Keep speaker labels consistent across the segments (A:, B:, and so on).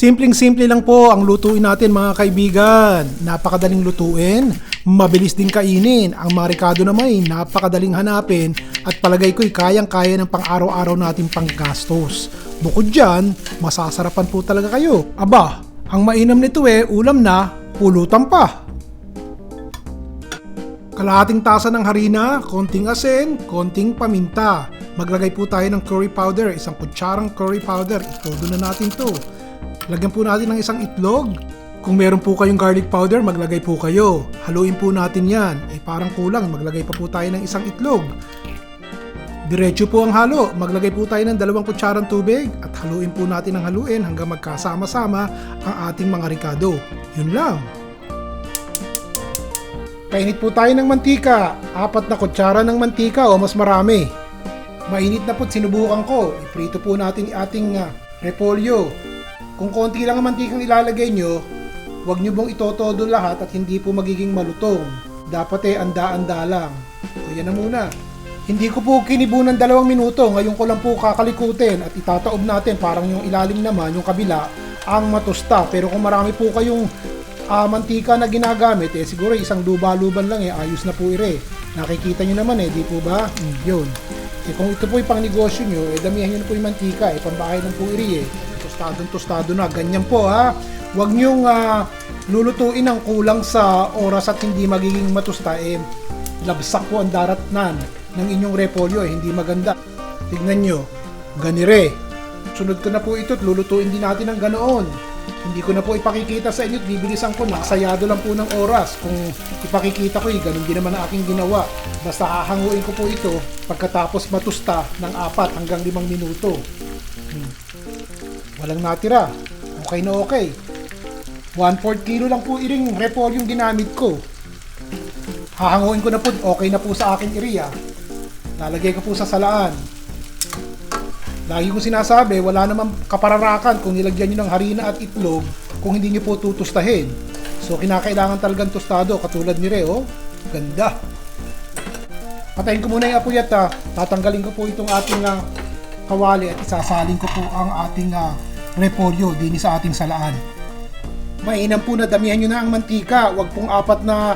A: Simpleng-simple lang po ang lutuin natin mga kaibigan. Napakadaling lutuin, mabilis din kainin. Ang mga ricado naman ay napakadaling hanapin at palagay ko'y kayang-kaya ng pang-araw-araw nating panggastos. Bukod dyan, masasarapan po talaga kayo. Aba, ang mainam nito ulam na, pulutan pa. Kalahating tasa ng harina, konting asin, konting paminta. Maglagay po tayo ng curry powder, isang kutsarang curry powder. Itodo na natin to. Lagyan po natin ng isang itlog. Kung meron po kayong garlic powder, maglagay po kayo. Haluin po natin yan. Parang kulang, maglagay pa po tayo ng isang itlog. Diretso po ang halo. Maglagay po tayo ng 2 kutsarang tubig at haluin po natin ang haluin hanggang magkasama-sama ang ating mga ricado. Yun lang. Painit po tayo ng mantika. 4 na kutsara ng mantika o mas marami. Mainit na po, sinubukan ko. Iprito po natin ating repolyo. Kung konti lang ang mantikang ilalagay nyo, huwag nyo bang itotodo lahat at hindi po magiging malutong. Dapat anda-anda lang. O yan na muna. Hindi ko po kinibo ng 2 minuto. Ngayon ko lang po kakalikutin at itataob natin parang yung ilalim naman, yung kabila, ang matusta. Pero kung marami po kayong mantika na ginagamit, siguro isang luba-luban lang ayos na po Nakikita nyo naman di po ba? Yun. Kung ito po yung pang negosyo nyo, damihan nyo na po yung mantika, pambahay ng po Tostado na. Ganyan po Huwag nyong lulutuin ng kulang sa oras at hindi magiging matusta. Labsak po ang daratnan ng inyong repolyo. Hindi maganda. Tignan nyo. Ganire. Sunod ko na po ito at lulutuin din natin ng ganoon. Hindi ko na po ipakikita sa inyo at bibilisan ko. Nakasayado lang po ng oras. Kung ipakikita ko ganun din naman ang aking ginawa. Basta hahanguin ko po ito pagkatapos matusta ng 4 hanggang 5 minuto. Walang natira. Okay na okay. 1/4 kilo lang po repolyo yung ginamit ko. Hahanguin ko na po. Okay na po sa aking iriya. Lalagay ko po sa salaan. Lagi ko sinasabi, wala namang kapararakan kung nilagyan nyo ng harina at itlog kung hindi nyo po tutustahin. So, kinakailangan talagang tostado, katulad ni Reo. Ganda. Patayin ko muna yung apoy at tatanggalin ko po itong ating kawali at isasalin ko po ang ating repolyo din sa ating salaan. Mainam po na damihan nyo na ang mantika. Huwag pong 4 na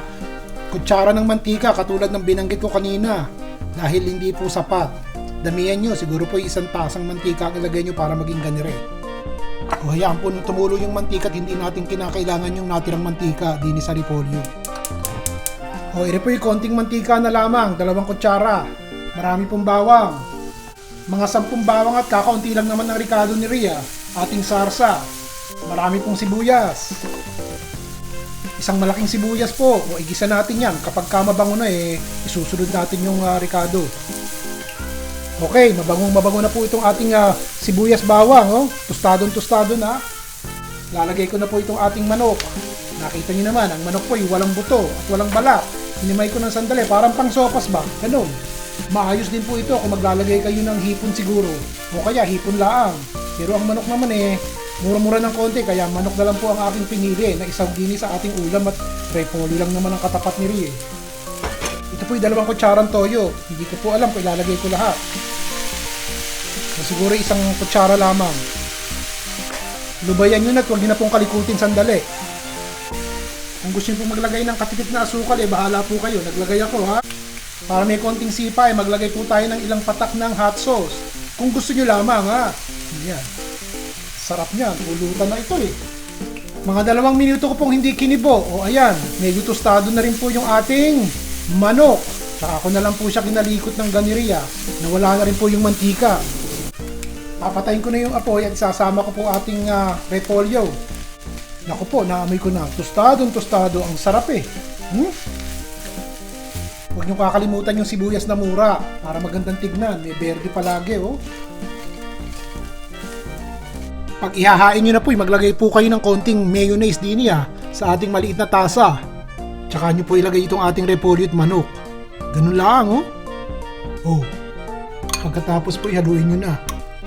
A: kutsara ng mantika katulad ng binanggit ko kanina dahil hindi po sapat. Damihan nyo, siguro po 1 tasang mantika ang ilagay nyo para maging ganire. O hayaan po nung tumulo yung mantika at hindi natin kinakailangan yung natirang mantika din sa repolyo. O ito po yung konting mantika na lamang, 2 kutsara. Marami pong bawang. Mga 10 bawang at kakaunti lang naman ng ricado ni Rhea. Ating sarsa. Marami pong sibuyas. Isang malaking sibuyas po. O igisa natin yan. Kapag mabango na isusunod natin yung ricado. Okay, mabango na po itong ating sibuyas bawang. Tostado na. Lalagay ko na po itong ating manok. Nakita niyo naman, ang manok po ay walang buto at walang balat. Hinimay ko ng sandali, parang pang sopas ba? Ganun. Maayos din po ito kung maglalagay kayo ng hipon siguro. O kaya hipon laang. Pero ang manok naman mura-mura ng konti. Kaya manok na lang po ang aking pinili na isawgini sa ating ulam at repolyo lang naman ang katapat ni Rie. Ito po yung 2 kutsarang toyo. Hindi ko po alam kung ilalagay ko lahat. Siguro 1 kutsara lamang. Lubayan nyo na at huwag nyo na pong kalikutin sandali. Kung gusto nyo pong maglagay ng katipid na asukal, bahala po kayo. Naglagay ako Para may konting sipa, maglagay po tayo ng ilang patak ng hot sauce. Kung gusto nyo lamang Yan. Sarap niyan. Ulutan na ito Mga 2 minuto ko pong hindi kinibo. O ayan, medyo tostado na rin po yung ating manok. Saka ako na lang po siya kinalikot ng ganiriya na wala na rin po yung mantika. Papatayin ko na yung apoy at sasama ko po ating repolyo. Naku po, naamoy ko na. Tostado. Ang sarap Huwag nyo kakalimutan yung sibuyas na mura para magandang tignan. May berde palagi Pag ihahain nyo na po, maglagay po kayo ng konting mayonnaise din sa ating maliit na tasa. Tsaka nyo po ilagay itong ating repolyo at manok. Ganun lang Pagkatapos po ihaluin nyo na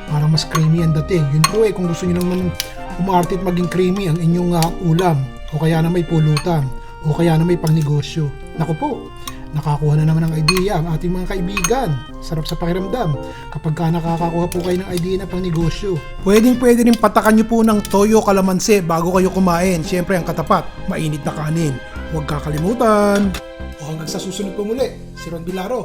A: para mas creamy ang dating. Yun po kung gusto nyo naman umarte at maging creamy ang inyong ulam o kaya na may pulutan o kaya na may pangnegosyo. Naku po, Nakakuha na naman ng idea ang ating mga kaibigan. Sarap sa pakiramdam kapag ka nakakakuha po kayo ng idea na pang negosyo. Pwede rin patakan nyo po ng toyo kalamansi bago kayo kumain. Siyempre ang katapat, mainit na kanin. Huwag kakalimutan. O hanggang sa susunod po muli, si Ron Bilaro.